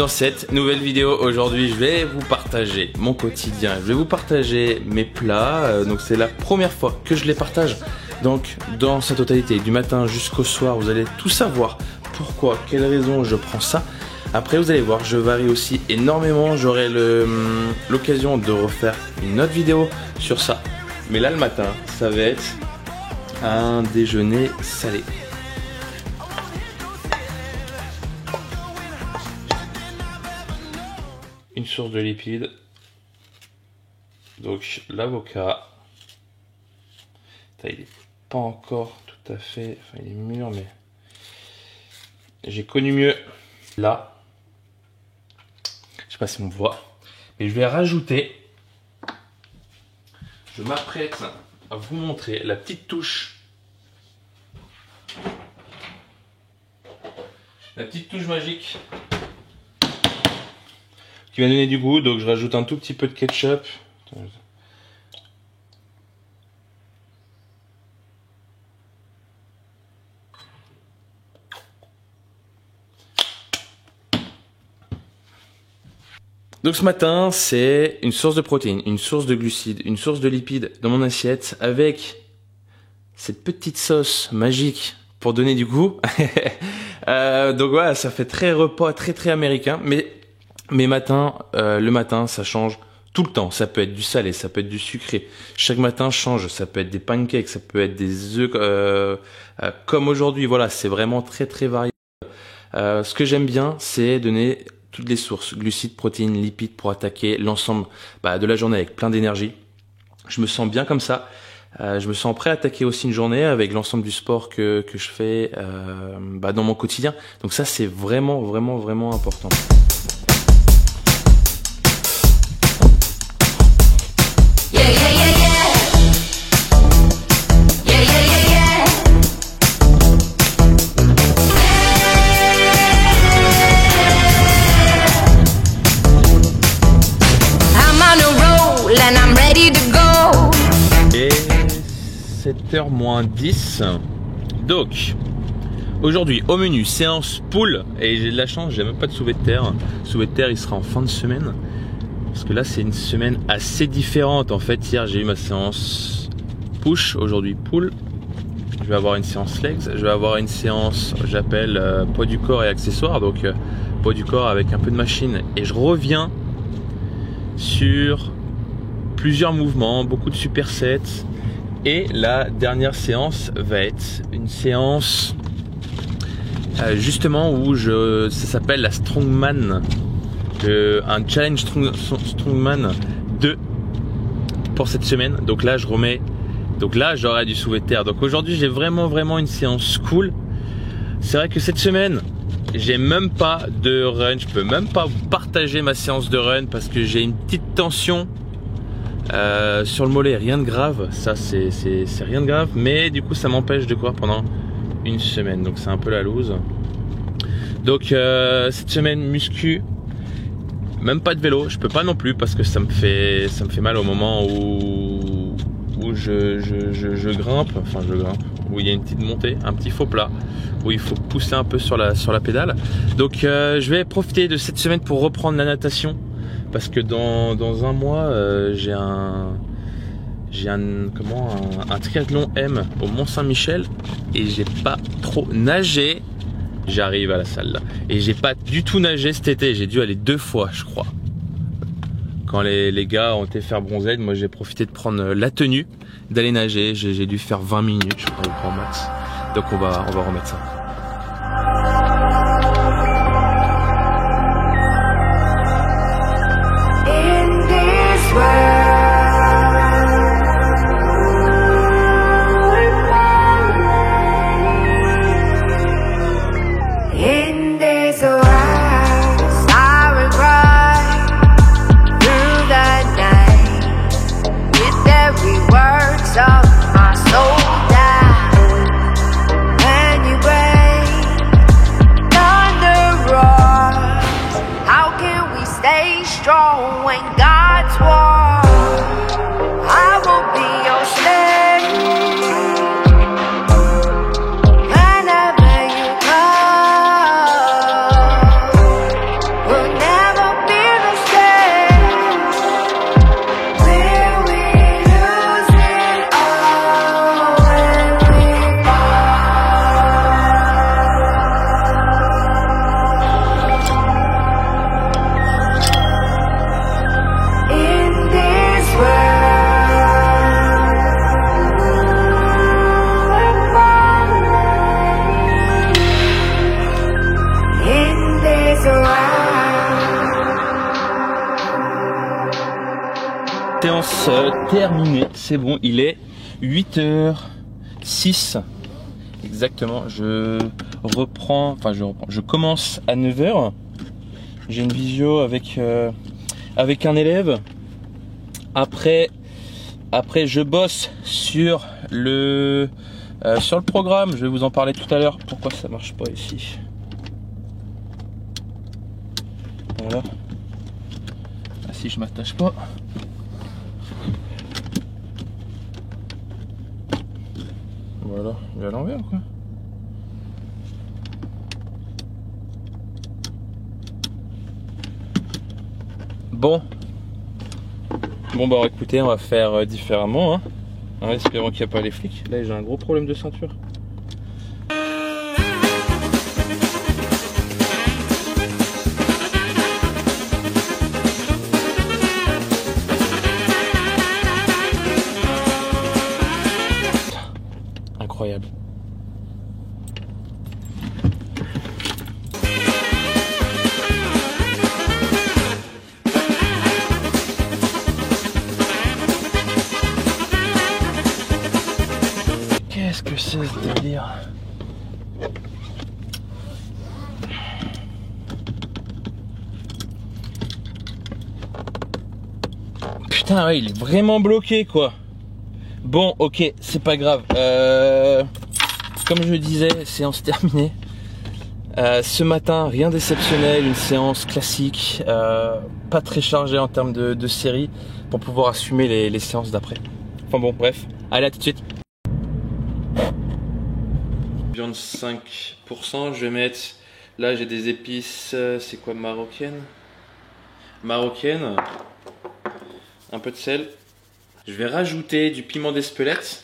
dans cette nouvelle vidéo. Aujourd'hui, je vais vous partager mon quotidien. Je vais vous partager mes plats. Donc, c'est la première fois que je les partage. Donc, dans sa totalité, du matin jusqu'au soir, vous allez tout savoir. Pourquoi, quelles raisons je prends ça. Après, vous allez voir, je varie aussi énormément. J'aurai l'occasion de refaire une autre vidéo sur ça. Mais là, le matin, ça va être un déjeuner salé. Une source de lipides, donc l'avocat, il n'est pas encore tout à fait, enfin il est mûr, mais j'ai connu mieux. Là, je sais pas si on voit, mais je vais rajouter, je m'apprête à vous montrer la petite touche, magique qui va donner du goût. Donc je rajoute un tout petit peu de ketchup. Donc ce matin, c'est une source de protéines, une source de glucides, une source de lipides dans mon assiette avec cette petite sauce magique pour donner du goût. Donc voilà, ça fait très repas, très américain, mais le matin, ça change tout le temps. Ça peut être du salé, ça peut être du sucré. Chaque matin change. Ça peut être des pancakes, ça peut être des œufs comme aujourd'hui. Voilà, c'est vraiment très varié. Ce que j'aime bien, c'est donner toutes les sources, glucides, protéines, lipides, pour attaquer l'ensemble de la journée avec plein d'énergie. Je me sens bien comme ça. Je me sens prêt à attaquer aussi une journée avec l'ensemble du sport que je fais dans mon quotidien. Donc ça, c'est vraiment important. Et 7h moins 10. Donc aujourd'hui au menu, séance poule. Et j'ai de la chance, j'ai même pas de soulevé de terre. Soulevé de terre, il sera en fin de semaine. Parce que là, c'est une semaine assez différente. En fait, hier, j'ai eu ma séance push. Aujourd'hui, pull. Je vais avoir une séance legs. Je vais avoir une séance, j'appelle poids du corps et accessoires. Donc, poids du corps avec un peu de machine. Et je reviens sur plusieurs mouvements, beaucoup de supersets. Et la dernière séance va être une séance justement où ça s'appelle la Strongman. Un challenge Strongman 2 pour cette semaine. Donc là je remets, j'aurai du soulevé de terre. Donc aujourd'hui j'ai vraiment une séance cool. C'est vrai que cette semaine j'ai même pas de run, je peux même pas vous partager ma séance de run parce que j'ai une petite tension sur le mollet. Rien de grave, ça c'est rien de grave, mais du coup ça m'empêche de courir pendant une semaine, donc c'est un peu la loose. Donc cette semaine muscu, même pas de vélo, je peux pas non plus parce que ça me fait mal au moment où je grimpe, où il y a une petite montée, un petit faux plat, où il faut pousser un peu sur la pédale. Donc je vais profiter de cette semaine pour reprendre la natation parce que dans un mois j'ai un triathlon M au Mont-Saint-Michel et j'ai pas trop nagé. J'arrive à la salle là. Et j'ai pas du tout nagé cet été, j'ai dû aller 2 fois je crois. Quand les gars ont été faire bronzer, moi j'ai profité de prendre la tenue, d'aller nager, j'ai dû faire 20 minutes je crois au grand max. Donc on va remettre ça. Whenever you come, we'll séance terminée, c'est bon, il est 8h06 exactement. Je commence à 9h. J'ai une visio avec un élève. Après je bosse sur le programme. Je vais vous en parler tout à l'heure. Pourquoi ça marche pas ici? Voilà. Ah, si je m'attache pas. Voilà, il est à l'envers quoi. Bon bah écoutez, on va faire différemment hein. En espérant qu'il n'y a pas les flics. Là j'ai un gros problème de ceinture. Incroyable. Qu'est-ce que c'est ce délire? Putain ouais, il est vraiment bloqué quoi. Bon ok, c'est pas grave. Comme je disais, séance terminée. Ce matin, rien d'exceptionnel, une séance classique, pas très chargée en termes de série pour pouvoir assumer les séances d'après. Enfin bon, bref, allez à tout de suite. Viande 5%, je vais mettre, là j'ai des épices, c'est quoi, marocaine, un peu de sel. Je vais rajouter du piment d'Espelette.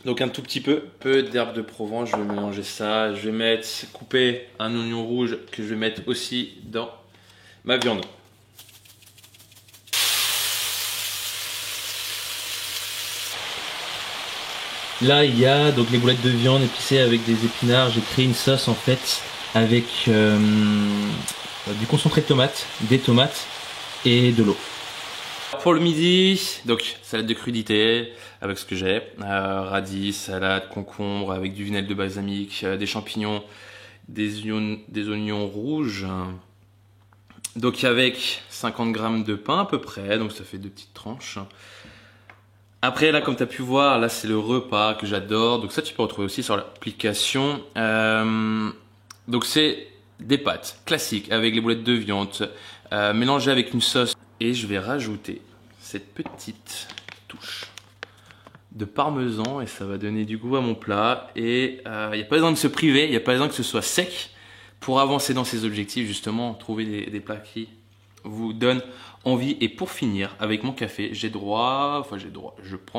Donc un tout petit peu d'herbe de Provence, je vais mélanger ça. Je vais couper un oignon rouge que je vais mettre aussi dans ma viande. Là il y a donc les boulettes de viande épicées avec des épinards. J'ai créé une sauce en fait avec du concentré de tomate, des tomates et de l'eau. Pour le midi, donc salade de crudité avec ce que j'ai, radis, salade, concombre avec du vinaigre de balsamique, des champignons, des oignons rouges. Donc avec 50 g de pain à peu près, donc ça fait 2 petites tranches. Après là comme tu as pu voir, là c'est le repas que j'adore, donc ça tu peux retrouver aussi sur l'application. Donc c'est des pâtes classiques avec les boulettes de viande mélangées avec une sauce. Et je vais rajouter cette petite touche de parmesan et ça va donner du goût à mon plat. Et il n'y a pas besoin de se priver, il n'y a pas besoin que ce soit sec pour avancer dans ses objectifs, justement, trouver des plats qui vous donnent envie. Et pour finir, avec mon café, je prends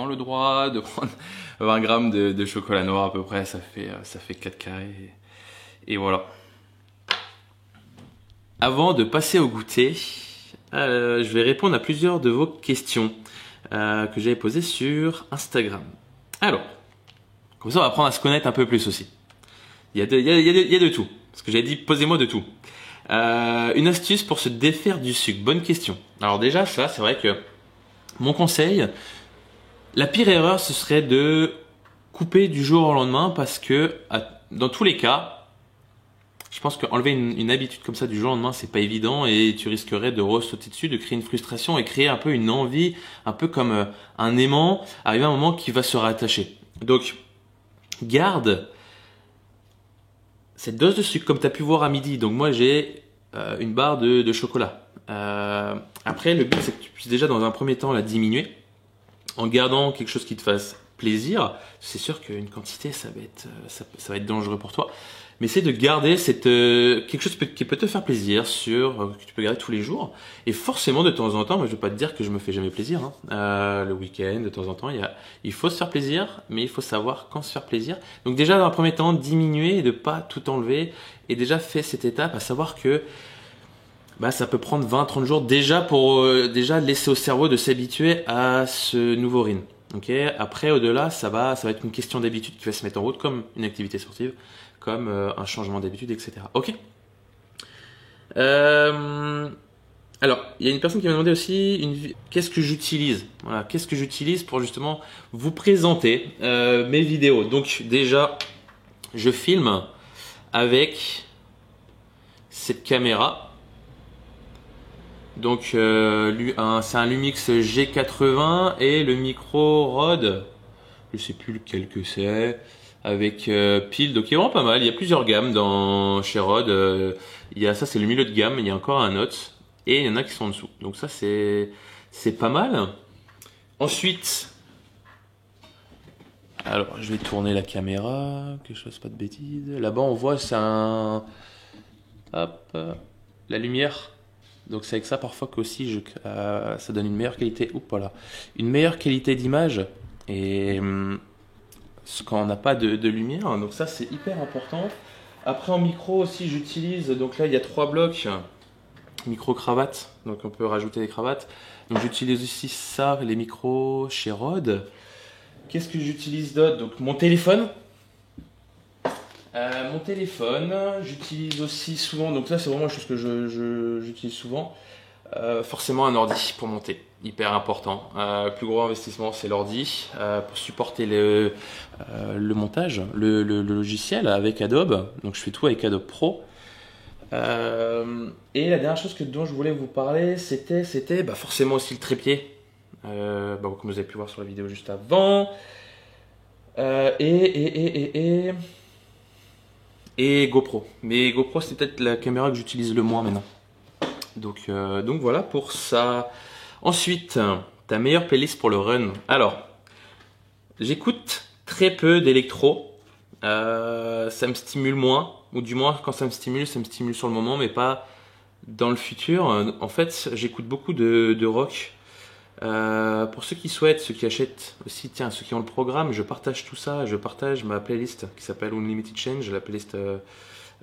le droit de prendre 20 g de chocolat noir à peu près, ça fait 4 carrés. Et voilà. Avant de passer au goûter, je vais répondre à plusieurs de vos questions que j'avais posées sur Instagram. Alors, comme ça on va apprendre à se connaître un peu plus aussi. Il y a de tout, parce que j'avais dit posez-moi de tout. Une astuce pour se défaire du sucre, bonne question. Alors déjà ça c'est vrai que mon conseil, la pire erreur ce serait de couper du jour au lendemain parce que dans tous les cas, je pense qu'enlever une habitude comme ça du jour au lendemain, c'est pas évident et tu risquerais de ressauter dessus, de créer une frustration et créer un peu une envie, un peu comme un aimant, arriver à un moment qui va se rattacher. Donc, garde cette dose de sucre comme tu as pu voir à midi. Donc moi, j'ai une barre de chocolat. Après, le but, c'est que tu puisses déjà dans un premier temps la diminuer en gardant quelque chose qui te fasse plaisir. C'est sûr qu'une quantité, ça va être dangereux pour toi. Mais c'est de garder quelque chose qui peut te faire plaisir, que tu peux garder tous les jours. Et forcément, de temps en temps, moi, je ne vais pas te dire que je me fais jamais plaisir. Le week-end, de temps en temps, il faut se faire plaisir, mais il faut savoir quand se faire plaisir. Donc déjà, dans un premier temps, diminuer et de pas tout enlever. Et déjà, fais cette étape, à savoir que ça peut prendre 20-30 jours déjà pour déjà laisser au cerveau de s'habituer à ce nouveau rythme. Okay. Après, au-delà, ça va être une question d'habitude qui va se mettre en route comme une activité sportive, comme un changement d'habitude, etc. Ok. Alors, il y a une personne qui m'a demandé aussi qu'est-ce que j'utilise. Voilà, qu'est-ce que j'utilise pour justement vous présenter mes vidéos. Donc déjà, je filme avec cette caméra. Donc c'est un Lumix G80 et le micro Rode, je sais plus lequel que c'est, avec pile. Donc il est vraiment pas mal. Il y a plusieurs gammes chez Rode. Il y a ça, c'est le milieu de gamme. Il y a encore un autre et il y en a qui sont en dessous. Donc ça c'est pas mal. Ensuite, alors je vais tourner la caméra, que je fasse pas de bêtises. Là-bas on voit c'est hop, la lumière. Donc c'est avec ça parfois qu'aussi ça donne une meilleure qualité. Oups, voilà, une meilleure qualité d'image et quand on n'a pas de lumière. Donc ça c'est hyper important. Après en micro aussi j'utilise. Donc là il y a 3 blocs micro cravate. Donc on peut rajouter des cravates. Donc j'utilise aussi ça, les micros chez Rode. Qu'est-ce que j'utilise d'autre? Donc mon téléphone. J'utilise aussi souvent, donc ça c'est vraiment une chose que j'utilise souvent, forcément un ordi pour monter, hyper important. Le plus gros investissement c'est l'ordi, pour supporter le montage, le logiciel avec Adobe, donc je fais tout avec Adobe Pro. Et la dernière chose dont je voulais vous parler, c'était forcément aussi le trépied, comme vous avez pu voir sur la vidéo juste avant, et GoPro. Mais GoPro c'est peut-être la caméra que j'utilise le moins maintenant. Donc voilà pour ça. Ensuite, ta meilleure playlist pour le run. Alors, j'écoute très peu d'électro. Ça me stimule moins. Ou du moins, quand ça me stimule sur le moment, mais pas dans le futur. En fait, j'écoute beaucoup de rock. Pour ceux qui souhaitent, ceux qui achètent aussi, tiens, ceux qui ont le programme, je partage tout ça, je partage ma playlist qui s'appelle Unlimited Change, la playlist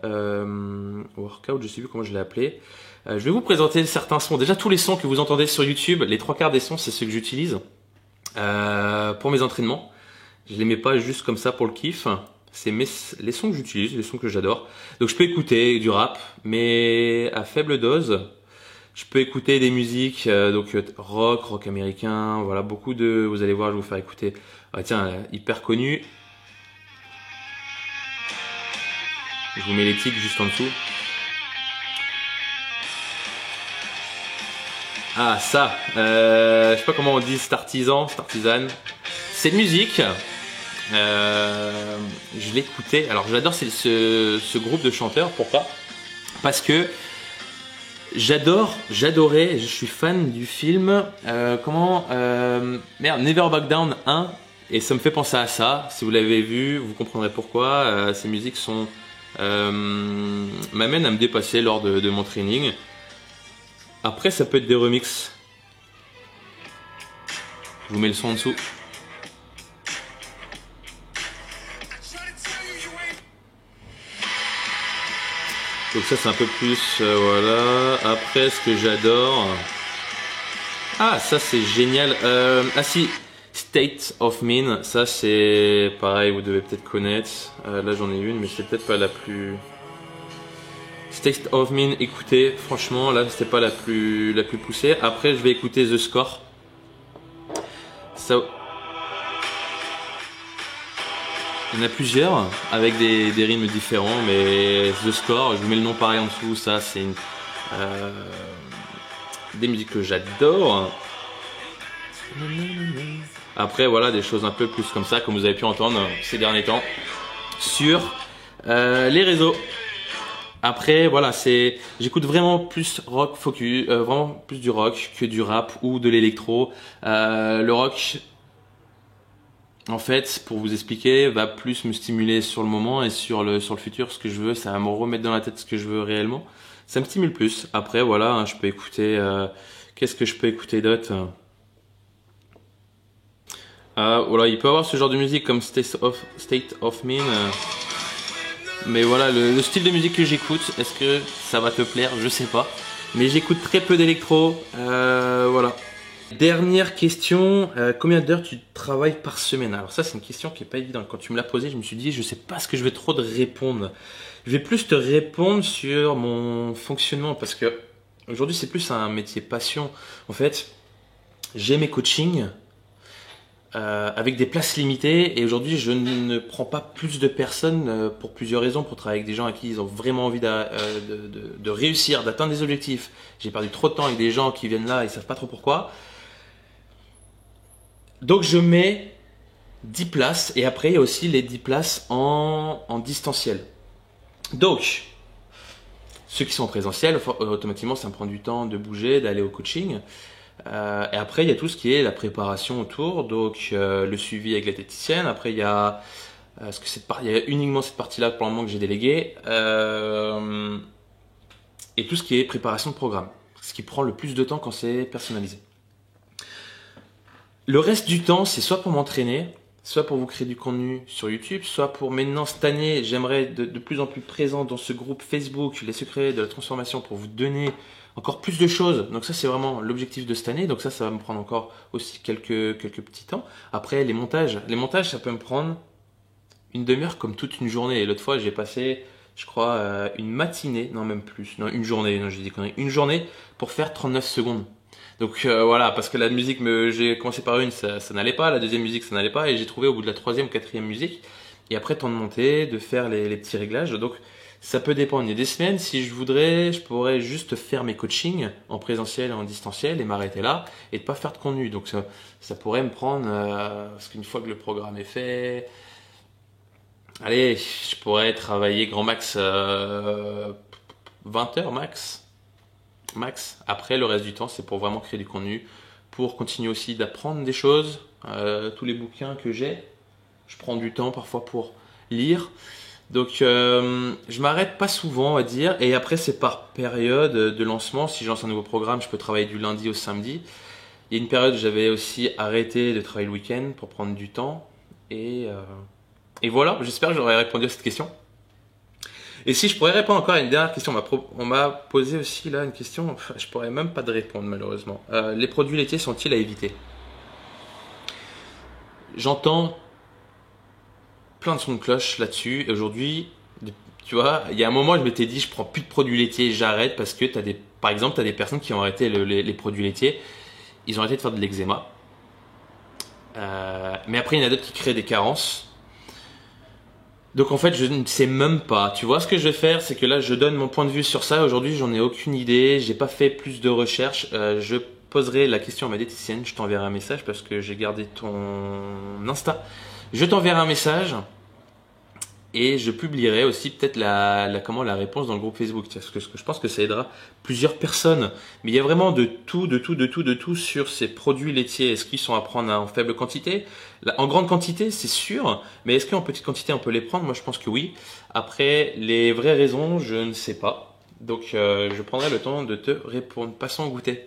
Workout, je sais plus comment je l'ai appelée. Je vais vous présenter certains sons. Déjà tous les sons que vous entendez sur YouTube, les 3/4 des sons, c'est ceux que j'utilise pour mes entraînements. Je les mets pas juste comme ça pour le kiff. C'est les sons que j'utilise, les sons que j'adore. Donc je peux écouter du rap, mais à faible dose. Je peux écouter des musiques, rock américain, voilà, beaucoup de, vous allez voir, je vais vous faire écouter, hyper connu. Je vous mets les titres juste en dessous. Ah ça, je sais pas comment on dit, Startisan, cette musique, je l'écoutais, alors j'adore ce groupe de chanteurs, pourquoi? Parce que j'adorais, je suis fan du film, Never Back Down 1, et ça me fait penser à ça. Si vous l'avez vu, vous comprendrez pourquoi. Ces musiques m'amènent à me dépasser lors de mon training. Après, ça peut être des remixes. Je vous mets le son en dessous. Donc ça c'est un peu plus, voilà. Après ce que j'adore, ah ça c'est génial. Si, State of Mind, ça c'est pareil, vous devez peut-être connaître. Là j'en ai une, mais c'est peut-être pas la plus. State of Mind, écoutez, franchement là c'était pas la plus poussée. Après je vais écouter The Score. Ça. Il y en a plusieurs avec des rythmes différents, mais The Score, je vous mets le nom pareil en dessous, ça c'est des musiques que j'adore. Après voilà, des choses un peu plus comme ça, comme vous avez pu entendre ces derniers temps sur les réseaux. Après voilà, j'écoute vraiment plus rock focus, vraiment plus du rock que du rap ou de l'électro. Le rock, en fait, pour vous expliquer, va plus me stimuler sur le moment et sur le futur. Ce que je veux, ça va me remettre dans la tête ce que je veux réellement. Ça me stimule plus. Après, voilà, je peux écouter. Qu'est-ce que je peux écouter d'autre? Voilà, il peut y avoir ce genre de musique comme State of Mind. Mais voilà, le style de musique que j'écoute, est-ce que ça va te plaire? Je sais pas. Mais j'écoute très peu d'électro. Voilà. Dernière question, combien d'heures tu travailles par semaine? Alors ça c'est une question qui est pas évidente. Quand tu me l'as posée, je me suis dit je sais pas ce que je vais trop te répondre. Je vais plus te répondre sur mon fonctionnement parce que Aujourd'hui, c'est plus un métier passion. En fait, j'ai mes coachings avec des places limitées et aujourd'hui, je ne prends pas plus de personnes pour plusieurs raisons, pour travailler avec des gens à qui ils ont vraiment envie de réussir, d'atteindre des objectifs. J'ai perdu trop de temps avec des gens qui viennent là et ils savent pas trop pourquoi. Donc, je mets 10 places et après, il y a aussi les 10 places en distanciel. Donc, ceux qui sont en présentiel, automatiquement, ça me prend du temps de bouger, d'aller au coaching. Et après, il y a tout ce qui est la préparation autour, donc le suivi avec la diététicienne. Après, il y a, il y a uniquement cette partie-là pour le moment que j'ai déléguée. Et tout ce qui est préparation de programme, ce qui prend le plus de temps quand c'est personnalisé. Le reste du temps, c'est soit pour m'entraîner, soit pour vous créer du contenu sur YouTube, soit pour maintenant, cette année, j'aimerais de plus en plus présent dans ce groupe Facebook, les secrets de la transformation, pour vous donner encore plus de choses. Donc ça, c'est vraiment l'objectif de cette année. Donc ça va me prendre encore aussi quelques petits temps. Après, les montages, ça peut me prendre une demi-heure comme toute une journée. Et l'autre fois, j'ai passé, je crois, une matinée, non même plus, non une journée, non j'ai dit conneries, une journée pour faire 39 secondes. Donc voilà, parce que la musique, j'ai commencé par une, ça n'allait pas, la deuxième musique, ça n'allait pas, et j'ai trouvé au bout de la troisième ou quatrième musique, et après temps de monter, de faire les petits réglages. Donc ça peut dépendre. Il y a des semaines, si je voudrais, je pourrais juste faire mes coachings en présentiel et en distanciel et m'arrêter là, et de pas faire de contenu. Donc ça pourrait me prendre, parce qu'une fois que le programme est fait, allez, je pourrais travailler grand max 20 heures max. Après, le reste du temps, c'est pour vraiment créer du contenu, pour continuer aussi d'apprendre des choses. Tous les bouquins que j'ai, je prends du temps parfois pour lire. Donc, je m'arrête pas souvent, on va dire. Et après, c'est par période de lancement. Si je lance un nouveau programme, je peux travailler du lundi au samedi. Il y a une période où j'avais aussi arrêté de travailler le week-end pour prendre du temps. Et voilà, j'espère que j'aurai répondu à cette question. Et si je pourrais répondre encore à une dernière question, on m'a posé aussi là une question, enfin, je pourrais même pas de répondre malheureusement. Les produits laitiers sont-ils à éviter? J'entends plein de sons de cloche là-dessus. Et aujourd'hui, tu vois, il y a un moment, je m'étais dit, je prends plus de produits laitiers, j'arrête parce que par exemple, tu as des personnes qui ont arrêté les produits laitiers. Ils ont arrêté de faire de l'eczéma. Mais après, il y en a d'autres qui créent des carences. Donc en fait, je ne sais même pas. Tu vois, ce que je vais faire, c'est que là, je donne mon point de vue sur ça. Aujourd'hui, j'en ai aucune idée. J'ai pas fait plus de recherches. Je poserai la question à ma diététicienne. Je t'enverrai un message parce que j'ai gardé ton Insta. Je t'enverrai un message et je publierai aussi peut-être la réponse dans le groupe Facebook. Parce que je pense que ça aidera plusieurs personnes. Mais il y a vraiment de tout sur ces produits laitiers. Est-ce qu'ils sont à prendre en faible quantité? En grande quantité, c'est sûr. Mais est-ce qu'en petite quantité, on peut les prendre? Moi, je pense que oui. Après, les vraies raisons, je ne sais pas. Donc, je prendrai le temps de te répondre. Passons au goûter.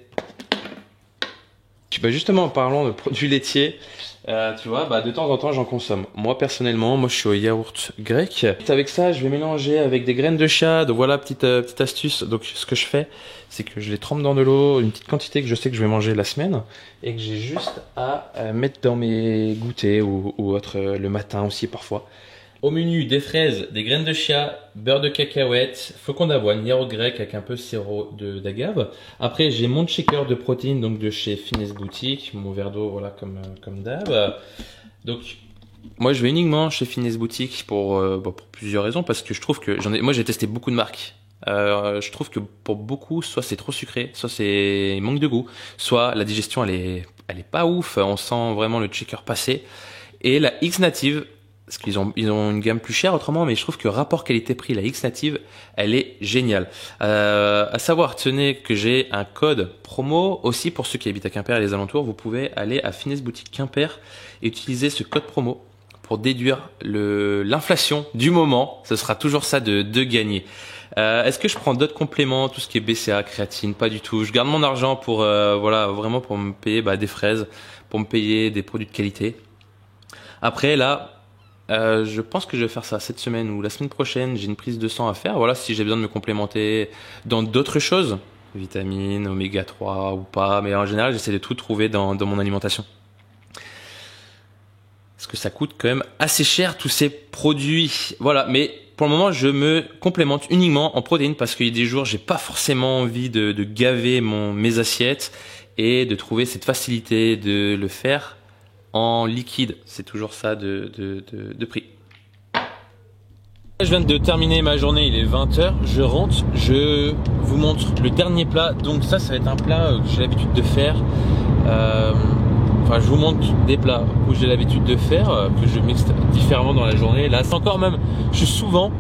Justement, en parlant de produits laitiers, tu vois, de temps en temps, j'en consomme. Moi, personnellement, je suis au yaourt grec. Avec ça, je vais mélanger avec des graines de chia. Donc voilà, petite astuce. Donc, ce que je fais, c'est que je les trempe dans de l'eau, une petite quantité que je sais que je vais manger la semaine, et que j'ai juste à mettre dans mes goûters ou autre le matin aussi parfois. Au menu, des fraises, des graines de chia, beurre de cacahuète, flocons d'avoine, yaourt grec avec un peu de sirop d'agave. Après, j'ai mon shaker de protéines donc de chez Finesse Boutique, mon verre d'eau, voilà, comme d'hab. Donc, moi, je vais uniquement chez Finesse Boutique pour plusieurs raisons, parce que je trouve que moi, j'ai testé beaucoup de marques. Je trouve que pour beaucoup, soit c'est trop sucré, soit c'est manque de goût, soit la digestion, elle est pas ouf. On sent vraiment le shaker passer. Et la X Native, parce qu'ils ont une gamme plus chère autrement, mais je trouve que rapport qualité-prix, la X Native, elle est géniale. À savoir, tenez que j'ai un code promo aussi pour ceux qui habitent à Quimper et les alentours. Vous pouvez aller à Finesse Boutique Quimper et utiliser ce code promo pour déduire l'inflation du moment. Ce sera toujours ça de gagner. Est-ce que je prends d'autres compléments, tout ce qui est BCA, créatine? Pas du tout. Je garde mon argent pour vraiment pour me payer des fraises, pour me payer des produits de qualité. Après là, je pense que je vais faire ça cette semaine ou la semaine prochaine. J'ai une prise de sang à faire. Voilà, si j'ai besoin de me complémenter dans d'autres choses, vitamines, oméga 3 ou pas. Mais en général, j'essaie de tout trouver dans mon alimentation. Parce que ça coûte quand même assez cher tous ces produits. Voilà, mais pour le moment, je me complémente uniquement en protéines parce qu'il y a des jours, j'ai pas forcément envie de gaver mes assiettes et de trouver cette facilité de le faire en liquide. C'est toujours ça de prix. Je viens de terminer ma journée, il est 20h, je rentre, je vous montre le dernier plat. Donc ça va être un plat que j'ai l'habitude de faire. Enfin, je vous montre des plats où j'ai l'habitude de faire, que je mixe différemment dans la journée. Là, c'est encore même, je suis souvent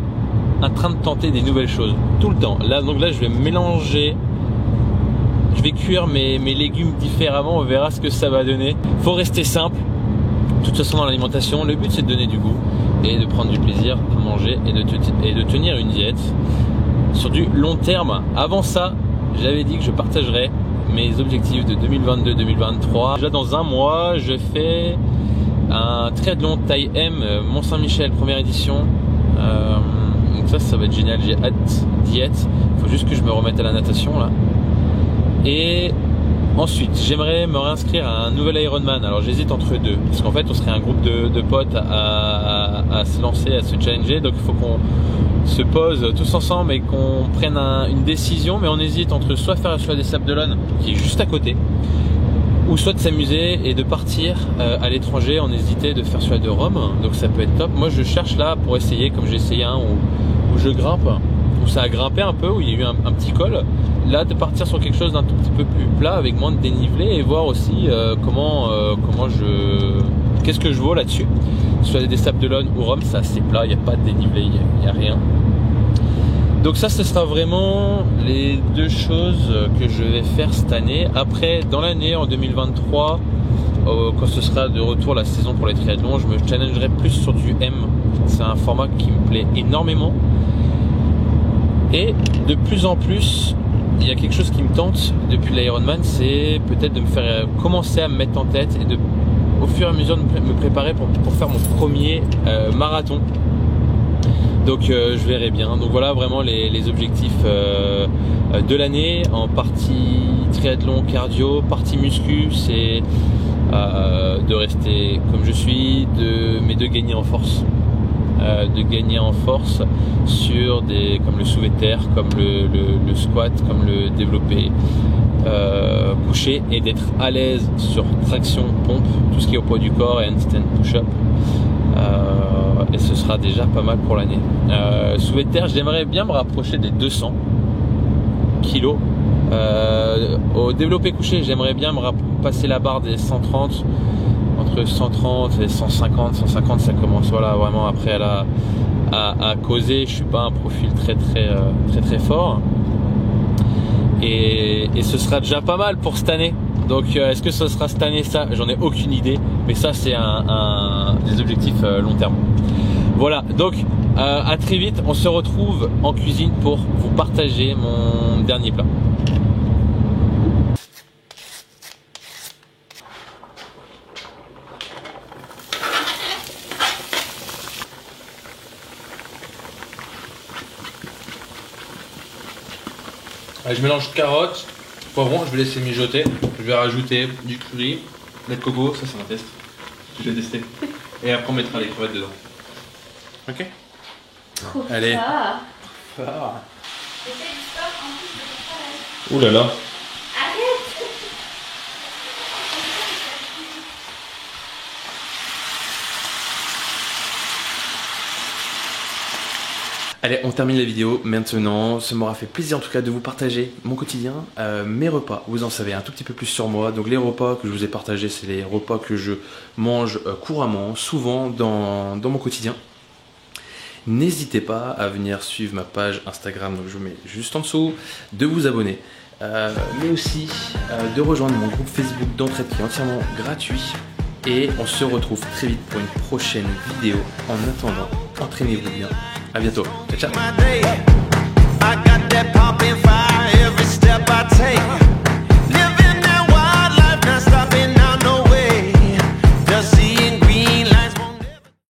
en train de tenter des nouvelles choses, tout le temps. Là, donc là, je vais mélanger, je vais cuire mes légumes différemment, on verra ce que ça va donner. Faut rester simple, de toute façon dans l'alimentation, le but c'est de donner du goût et de prendre du plaisir à manger et de tenir une diète sur du long terme. Avant ça, j'avais dit que je partagerais mes objectifs de 2022-2023. Déjà dans un mois, je fais un triathlon taille M Mont-Saint-Michel première édition. Donc ça va être génial, j'ai hâte d'y être. Il faut juste que je me remette à la natation là. Et ensuite, j'aimerais me réinscrire à un nouvel Ironman. Alors j'hésite entre deux, parce qu'en fait on serait un groupe de potes à se lancer, à se challenger. Donc il faut qu'on se pose tous ensemble et qu'on prenne une décision. Mais on hésite entre soit faire le choix des Sables d'Olonne, qui est juste à côté, ou soit de s'amuser et de partir à l'étranger. On hésitait de faire celui de Rome, donc ça peut être top. Moi je cherche là pour essayer, comme j'ai essayé un où je grimpe, où ça a grimpé un peu, où il y a eu un petit col. Là, de partir sur quelque chose d'un tout petit peu plus plat, avec moins de dénivelé, et voir aussi qu'est-ce que je vaux là-dessus. Soit des Sables d'Olonne ou Rome, c'est assez plat, il n'y a pas de dénivelé, il n'y a rien. Donc ça, ce sera vraiment les deux choses que je vais faire cette année. Après, dans l'année, en 2023, quand ce sera de retour la saison pour les triathlons, je me challengerai plus sur du M. C'est un format qui me plaît énormément. Et de plus en plus, il y a quelque chose qui me tente depuis l'Ironman, c'est peut-être de me faire commencer à me mettre en tête et de, au fur et à mesure, de me préparer pour faire mon premier marathon. Donc je verrai bien. Donc voilà vraiment les objectifs de l'année. En partie triathlon, cardio, partie muscu, c'est de rester comme je suis, mais de gagner en force. De gagner en force sur des comme le soulevé de terre, comme le squat, comme le développé couché, et d'être à l'aise sur traction, pompe, tout ce qui est au poids du corps et handstand push-up. Et ce sera déjà pas mal pour l'année. Soulevé de terre, j'aimerais bien me rapprocher des 200 kilos. Au développé couché, j'aimerais bien passer la barre des 130. Entre 130 et 150, ça commence voilà vraiment après à causer. Je suis pas un profil très fort, et ce sera déjà pas mal pour cette année. Donc est-ce que ce sera cette année, ça j'en ai aucune idée, mais ça c'est des objectifs long terme. Voilà, donc à très vite, on se retrouve en cuisine pour vous partager mon dernier plat. Je mélange carottes, poivrons, je vais laisser mijoter. Je vais rajouter du curry, lait de coco, ça c'est un test. Je vais tester. Et après on mettra les crevettes dedans. Ok. Trop allez. fort. Ouh là là. Arrête. Allez, on termine la vidéo maintenant. Ça m'aura fait plaisir en tout cas de vous partager mon quotidien, mes repas. Vous en savez un tout petit peu plus sur moi. Donc les repas que je vous ai partagés, c'est les repas que je mange couramment, souvent dans mon quotidien. N'hésitez pas à venir suivre ma page Instagram, donc je vous mets juste en dessous, de vous abonner, mais aussi de rejoindre mon groupe Facebook d'entraide qui est entièrement gratuit. Et on se retrouve très vite pour une prochaine vidéo. En attendant, entraînez-vous bien. À bientôt. Ciao, ciao.